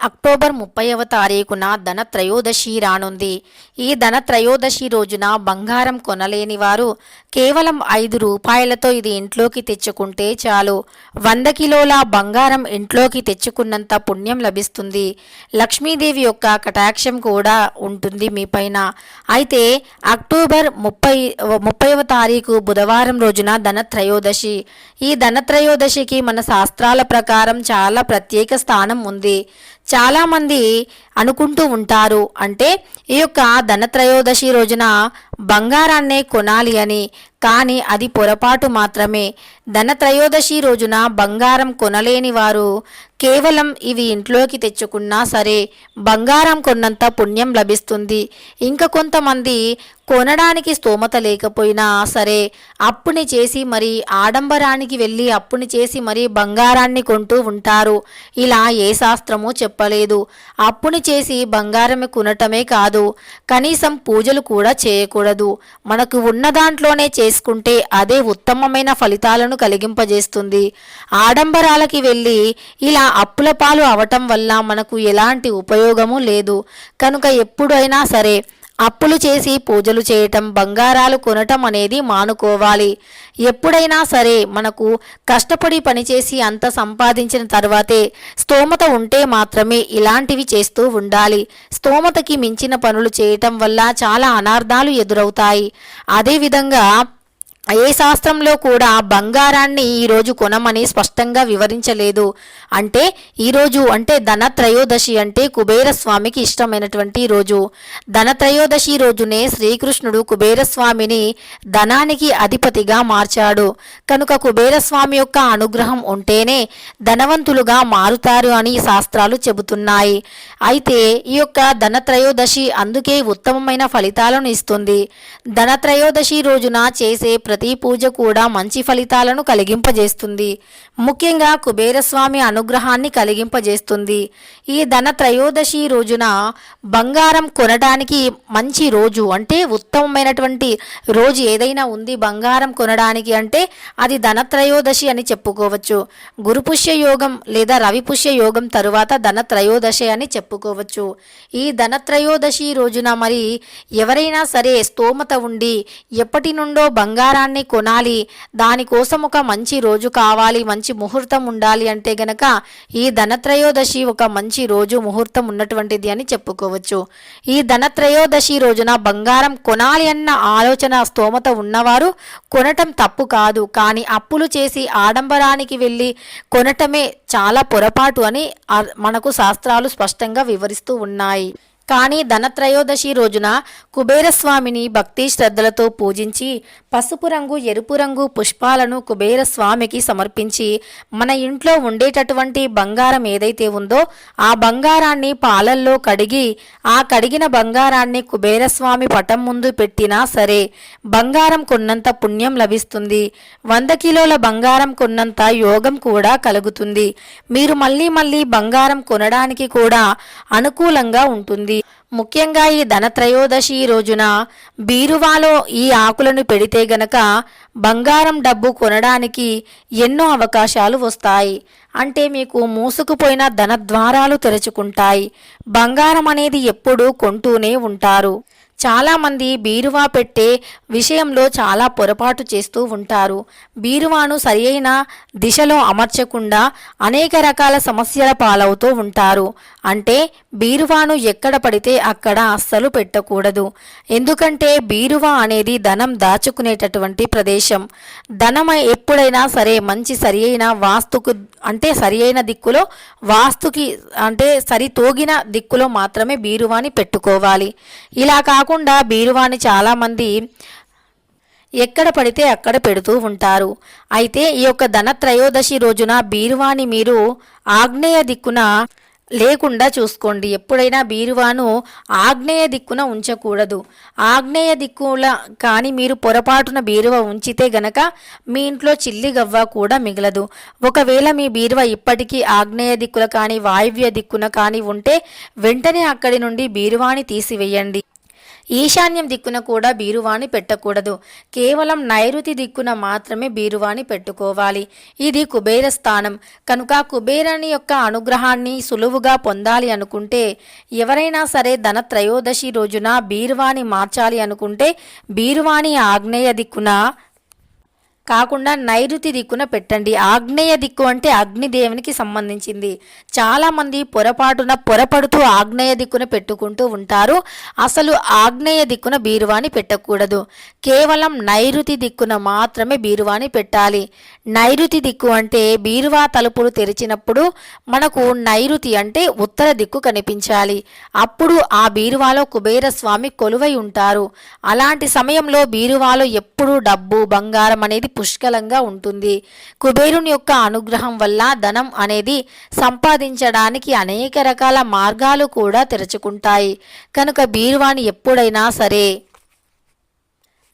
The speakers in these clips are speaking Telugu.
అక్టోబర్ 30వ తారీఖున ధనత్రయోదశి రానుంది. ఈ ధనత్రయోదశి రోజున బంగారం కొనలేని వారు కేవలం 5 రూపాయలతో ఇది ఇంట్లోకి తెచ్చుకుంటే చాలు. 100 కిలోల బంగారం ఇంట్లోకి తెచ్చుకున్నంత పుణ్యం లభిస్తుంది. లక్ష్మీదేవి యొక్క కటాక్షం కూడా ఉంటుంది మీపైన. అయితే అక్టోబర్ 30వ తారీఖు బుధవారం రోజున ధనత్రయోదశి. ఈ ధనత్రయోదశికి మన శాస్త్రాల ప్రకారం చాలా ప్రత్యేక స్థానం ఉంది. చాలామంది అనుకుంటూ ఉంటారు, అంటే ఈ యొక్క ధనత్రయోదశి రోజున బంగారాన్నే కొనాలి అని. కానీ అది పొరపాటు మాత్రమే. ధనత్రయోదశి రోజున బంగారం కొనలేని వారు కేవలం ఇవి ఇంట్లోకి తెచ్చుకున్నా సరే బంగారం కొన్నంత పుణ్యం లభిస్తుంది. ఇంకా కొంతమంది కొనడానికి స్తోమత లేకపోయినా సరే అప్పుని చేసి మరి ఆడంబరానికి వెళ్ళి అప్పుని చేసి మరి బంగారాన్ని కొంటూ ఉంటారు. ఇలా ఏ శాస్త్రమూ చెప్పలేదు. అప్పుని చేసి బంగారం కొనటమే కాదు, కనీసం పూజలు కూడా చేయకూడదు. మనకు ఉన్న దాంట్లోనే చేసుకుంటే అదే ఉత్తమమైన ఫలితాలను కలిగింపజేస్తుంది. ఆడంబరాలకి వెళ్ళి ఇలా అప్పుల పాలు అవటం వల్ల మనకు ఎలాంటి ఉపయోగము లేదు. కనుక ఎప్పుడైనా సరే అప్పులు చేసి పూజలు చేయటం, బంగారాలు కొనటం అనేది మానుకోవాలి. ఎప్పుడైనా సరే మనకు కష్టపడి పనిచేసి అంత సంపాదించిన తర్వాతే స్తోమత ఉంటే మాత్రమే ఇలాంటివి చేస్తూ ఉండాలి. స్తోమతకి మించిన పనులు చేయటం వల్ల చాలా అనార్థాలు ఎదురవుతాయి. అదేవిధంగా ఏ శాస్త్రంలో కూడా బంగారాన్ని ఈరోజు కొనమని స్పష్టంగా వివరించలేదు. అంటే ఈరోజు అంటే ధనత్రయోదశి అంటే కుబేరస్వామికి ఇష్టమైనటువంటి రోజు. ధనత్రయోదశి రోజునే శ్రీకృష్ణుడు కుబేరస్వామిని ధనానికి అధిపతిగా మార్చాడు. కనుక కుబేరస్వామి యొక్క అనుగ్రహం ఉంటేనే ధనవంతులుగా మారుతారు అని శాస్త్రాలు చెబుతున్నాయి. అయితే ఈ యొక్క ధనత్రయోదశి అందుకే ఉత్తమమైన ఫలితాలను ఇస్తుంది. ధనత్రయోదశి రోజున చేసే ప్రతి పూజ కూడా మంచి ఫలితాలను కలిగింపజేస్తుంది. ముఖ్యంగా కుబేరస్వామి అనుగ్రహాన్ని కలిగింపజేస్తుంది. ఈ ధనత్రయోదశి రోజున బంగారం కొనడానికి మంచి రోజు, అంటే ఉత్తమమైనటువంటి రోజు ఏదైనా ఉంది బంగారం కొనడానికి అంటే అది ధనత్రయోదశి అని చెప్పుకోవచ్చు. గురుపుష్య యోగం లేదా రవిపుష్య యోగం తరువాత ధనత్రయోదశి అని చెప్పుకోవచ్చు. ఈ ధనత్రయోదశి రోజున మరి ఎవరైనా సరే స్తోమత ఉండి ఎప్పటి నుండో బంగారాన్ని కొనాలి, దానికోసం ఒక మంచి రోజు కావాలి, మంచి ముహూర్తం ఉండాలి అంటే గనక ఈ ధనత్రయోదశి ఒక మంచి రోజు ముహూర్తం ఉన్నటువంటిది అని చెప్పుకోవచ్చు. ఈ ధనత్రయోదశి రోజున బంగారం కొనాలి అన్న ఆలోచన స్తోమత ఉన్నవారు కొనటం తప్పు కాదు. కానీ అప్పులు చేసి ఆడంబరానికి వెళ్ళి కొనటమే చాలా పొరపాటు అని మనకు శాస్త్రాలు స్పష్టంగా వివరిస్తూ ఉన్నాయి. కానీ ధనత్రయోదశి రోజున కుబేరస్వామిని భక్తి శ్రద్ధలతో పూజించి పసుపు రంగు, ఎరుపు రంగు పుష్పాలను కుబేరస్వామికి సమర్పించి మన ఇంట్లో ఉండేటటువంటి బంగారం ఏదైతే ఉందో ఆ బంగారాన్ని పాలల్లో కడిగి ఆ కడిగిన బంగారాన్ని కుబేరస్వామి పటం ముందు పెట్టినా సరే బంగారం కొన్నంత పుణ్యం లభిస్తుంది. 100 కిలోల బంగారం కొన్నంత యోగం కూడా కలుగుతుంది. మీరు మళ్ళీ మళ్ళీ బంగారం కొనడానికి కూడా అనుకూలంగా ఉంటుంది. ముఖ్యంగా ఈ ధనత్రయోదశి రోజున బీరువాలో ఈ ఆకులను పెడితే గనక బంగారం డబ్బు కొనడానికి ఎన్నో అవకాశాలు వస్తాయి. అంటే మీకు మూసుకుపోయిన ధనద్వారాలు తెరుచుకుంటాయి. బంగారం అనేది ఎప్పుడూ కొంటూనే ఉంటారు. చాలామంది బీరువా పెట్టే విషయంలో చాలా పొరపాటు చేస్తూ ఉంటారు. బీరువాను సరియైన దిశలో అమర్చకుండా అనేక రకాల సమస్యల పాలవుతూ ఉంటారు. అంటే బీరువాను ఎక్కడ పడితే అక్కడ అస్సలు పెట్టకూడదు. ఎందుకంటే బీరువా అనేది ధనం దాచుకునేటటువంటి ప్రదేశం. ధనం ఎప్పుడైనా సరే మంచి సరియైన వాస్తుకు అంటే సరియైన దిక్కులో, వాస్తుకి అంటే సరితోగిన దిక్కులో మాత్రమే బీరువాని పెట్టుకోవాలి. ఇలా కాకుండా బీరువాని చాలామంది ఎక్కడ పడితే అక్కడ పెడుతూ ఉంటారు. అయితే ఈ యొక్క ధనత్రయోదశి రోజున బీరువాని మీరు ఆగ్నేయ దిక్కున లేకుండా చూసుకోండి. ఎప్పుడైనా బీరువాను ఆగ్నేయ దిక్కున ఉంచకూడదు. ఆగ్నేయ దిక్కుల కానీ మీరు పొరపాటున బీరువా ఉంచితే గనక మీ ఇంట్లో చిల్లి గవ్వ కూడా మిగలదు. ఒకవేళ మీ బీరువా ఇప్పటికీ ఆగ్నేయ దిక్కుల కానీ వాయువ్య దిక్కున కానీ ఉంటే వెంటనే అక్కడి నుండి బీరువాని తీసివేయండి. ఈశాన్యం దిక్కున కూడా బీరువాని పెట్టకూడదు. కేవలం నైరుతి దిక్కున మాత్రమే బీరువాని పెట్టుకోవాలి. ఇది కుబేర స్థానం కనుక కుబేరుని యొక్క అనుగ్రహాన్ని సులువుగా పొందాలి అనుకుంటే, ఎవరైనా సరే ధనత్రయోదశి రోజున బీరువాని మార్చాలి అనుకుంటే బీరువాని ఆగ్నేయ దిక్కున కాకుండా నైరుతి దిక్కున పెట్టండి. ఆగ్నేయ దిక్కు అంటే అగ్నిదేవునికి సంబంధించింది. చాలామంది పొరపడుతూ ఆగ్నేయ దిక్కున పెట్టుకుంటూ ఉంటారు. అసలు ఆగ్నేయ దిక్కున బీరువాని పెట్టకూడదు. కేవలం నైరుతి దిక్కున మాత్రమే బీరువాని పెట్టాలి. నైరుతి దిక్కు అంటే బీరువా తలుపులు తెరిచినప్పుడు మనకు నైరుతి అంటే ఉత్తర దిక్కు కనిపించాలి. అప్పుడు ఆ బీరువాలో కుబేర స్వామి కొలువై ఉంటారు. అలాంటి సమయంలో బీరువాలో ఎప్పుడూ డబ్బు బంగారం అనేది పుష్కలంగా ఉంటుంది. కుబేరుని యొక్క అనుగ్రహం వల్ల ధనం అనేది సంపాదించడానికి అనేక రకాల మార్గాలు కూడా తెరుచుకుంటాయి. కనుక బీరువాని ఎప్పుడైనా సరే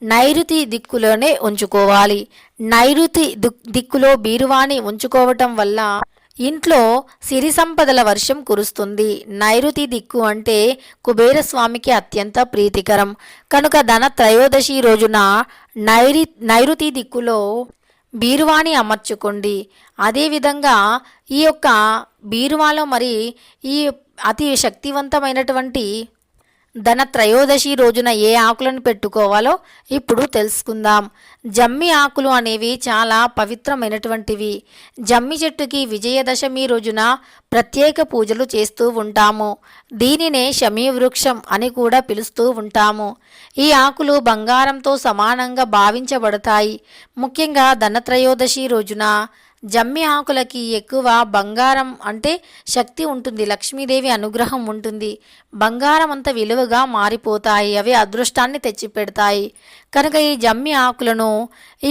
నైరుతి దిక్కులోనే ఉంచుకోవాలి. నైరుతి దిక్కులో బీరువాని ఉంచుకోవటం వల్ల ఇంట్లో సిరి సంపదల వర్షం కురుస్తుంది. నైరుతి దిక్కు అంటే కుబేరస్వామికి అత్యంత ప్రీతికరం. కనుక ధన త్రయోదశి రోజున నైరుతి దిక్కులో బీరువాని అమర్చుకోండి. అదేవిధంగా ఈ యొక్క బీరువాలో మరి ఈ అతి శక్తివంతమైనటువంటి ధన త్రయోదశి రోజున ఏ ఆకులను పెట్టుకోవాలో ఇప్పుడు తెలుసుకుందాం. జమ్మి ఆకులు అనేవి చాలా పవిత్రమైనటువంటివి. జమ్మి చెట్టుకి విజయదశమి రోజున ప్రత్యేక పూజలు చేస్తూ ఉంటాము. దీనినే శమీ వృక్షం అని కూడా పిలుస్తూ ఉంటాము. ఈ ఆకులు బంగారంతో సమానంగా భావించబడతాయి. ముఖ్యంగా ధనత్రయోదశి రోజున జమ్మి ఆకులకి ఎక్కువ బంగారం అంటే శక్తి ఉంటుంది. లక్ష్మీదేవి అనుగ్రహం ఉంటుంది. బంగారం అంత విలువగా మారిపోతాయి. అవి అదృష్టాన్ని తెచ్చిపెడతాయి. కనుక ఈ జమ్మి ఆకులను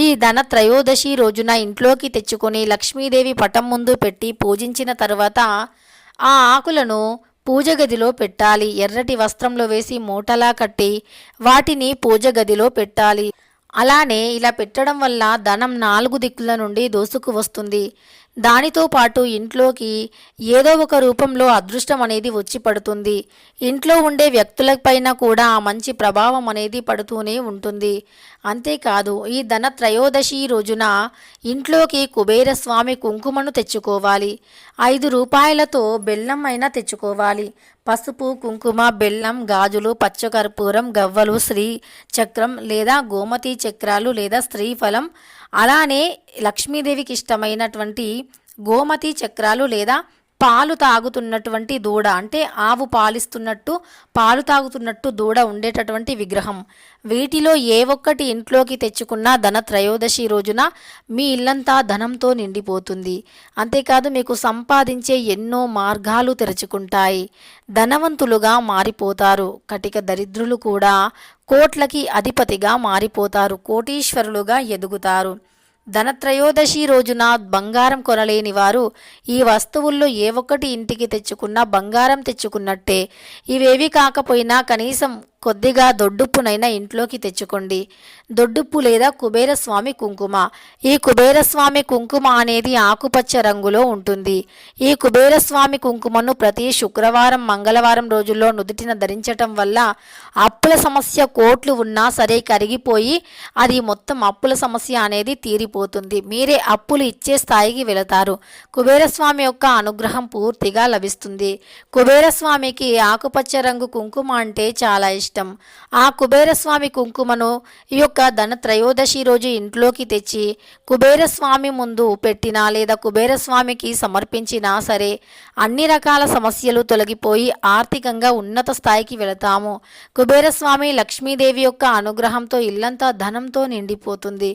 ఈ ధన త్రయోదశి రోజున ఇంట్లోకి తెచ్చుకొని లక్ష్మీదేవి పటం ముందు పెట్టి పూజించిన తర్వాత ఆ ఆకులను పూజ గదిలో పెట్టాలి. ఎర్రటి వస్త్రంలో వేసి మూటలా కట్టి వాటిని పూజ గదిలో పెట్టాలి. అలానే ఇలా పెట్టడం వల్ల ధనం 4 దిక్కుల నుండి దోసుకు వస్తుంది. దానితో పాటు ఇంట్లోకి ఏదో ఒక రూపంలో అదృష్టం అనేది వచ్చి పడుతుంది. ఇంట్లో ఉండే వ్యక్తులపైన కూడా మంచి ప్రభావం అనేది పడుతూనే ఉంటుంది. అంతేకాదు ఈ ధన త్రయోదశి రోజున ఇంట్లోకి కుబేరస్వామి కుంకుమను తెచ్చుకోవాలి. 5 రూపాయలతో బెల్లం అయినా తెచ్చుకోవాలి. పసుపు, కుంకుమ, బెల్లం, గాజులు, పచ్చకర్పూరం, గవ్వలు, శ్రీ చక్రం లేదా గోమతి చక్రాలు లేదా స్త్రీఫలం, అలానే లక్ష్మీదేవికి ఇష్టమైనటువంటి గోమతి చక్రాలు లేదా పాలు తాగుతున్నటువంటి దూడ అంటే ఆవు పాలు తాగుతున్నట్టు దూడ ఉండేటటువంటి విగ్రహం. వీటిలో ఏ ఒక్కటి ఇంట్లోకి తెచ్చుకున్నా ధన త్రయోదశి రోజున మీ ఇల్లంతా ధనంతో నిండిపోతుంది. అంతేకాదు మీకు సంపాదించే ఎన్నో మార్గాలు తెరుచుకుంటాయి. ధనవంతులుగా మారిపోతారు. కటిక దరిద్రులు కూడా కోట్లకి అధిపతిగా మారిపోతారు. కోటీశ్వరులుగా ఎదుగుతారు. ధనత్రయోదశి రోజున బంగారం కొనలేని వారు ఈ వస్తువుల్లో ఏ ఒక్కటి ఇంటికి తెచ్చుకున్నా బంగారం తెచ్చుకున్నట్టే. ఇవేవి కాకపోయినా కనీసం కొద్దిగా దొడ్డుప్పునైనా ఇంట్లోకి తెచ్చుకోండి. దొడ్డుప్పు లేదా కుబేరస్వామి కుంకుమ. ఈ కుబేరస్వామి కుంకుమ అనేది ఆకుపచ్చ రంగులో ఉంటుంది. ఈ కుబేరస్వామి కుంకుమను ప్రతి శుక్రవారం మంగళవారం రోజుల్లో నుదుటిన ధరించటం వల్ల అప్పుల సమస్య కోట్లు ఉన్నా సరే కరిగిపోయి అది మొత్తం అప్పుల సమస్య అనేది తీరిపోతుంది. మీరే అప్పులు ఇచ్చే స్థాయికి వెళతారు. కుబేరస్వామి యొక్క అనుగ్రహం పూర్తిగా లభిస్తుంది. కుబేరస్వామికి ఆకుపచ్చ రంగు కుంకుమ అంటే చాలా ఇష్టం. ఆ కుబేరస్వామి కుంకుమను ఈ యొక్క ధన త్రయోదశి రోజు ఇంట్లోకి తెచ్చి కుబేరస్వామి ముందు పెట్టినా లేదా కుబేరస్వామికి సమర్పించినా సరే అన్ని రకాల సమస్యలు తొలగిపోయి ఆర్థికంగా ఉన్నత స్థాయికి వెళతాము. కుబేరస్వామి లక్ష్మీదేవి యొక్క అనుగ్రహంతో ఇల్లంతా ధనంతో నిండిపోతుంది.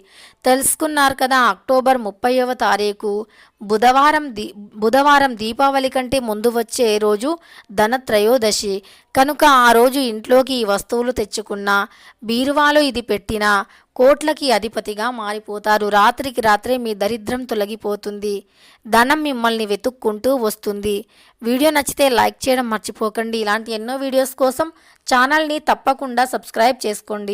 తెలుసుకున్నారు కదా. అక్టోబర్ 30వ తారీఖు బుధవారం దీపావళి కంటే ముందు వచ్చే రోజు ధన త్రయోదశి. కనుక ఆ రోజు ఇంట్లోకి ఈ వస్తువులు తెచ్చుకున్నా బీరువాలో ఇది పెట్టినా కోట్లకి అధిపతిగా మారిపోతారు. రాత్రికి రాత్రే మీ దరిద్రం తొలగిపోతుంది. ధనం మిమ్మల్ని వెతుక్కుంటూ వస్తుంది. వీడియో నచ్చితే లైక్ చేయడం మర్చిపోకండి. ఇలాంటి ఎన్నో వీడియోస్ కోసం ఛానల్ని తప్పకుండా సబ్స్క్రైబ్ చేసుకోండి.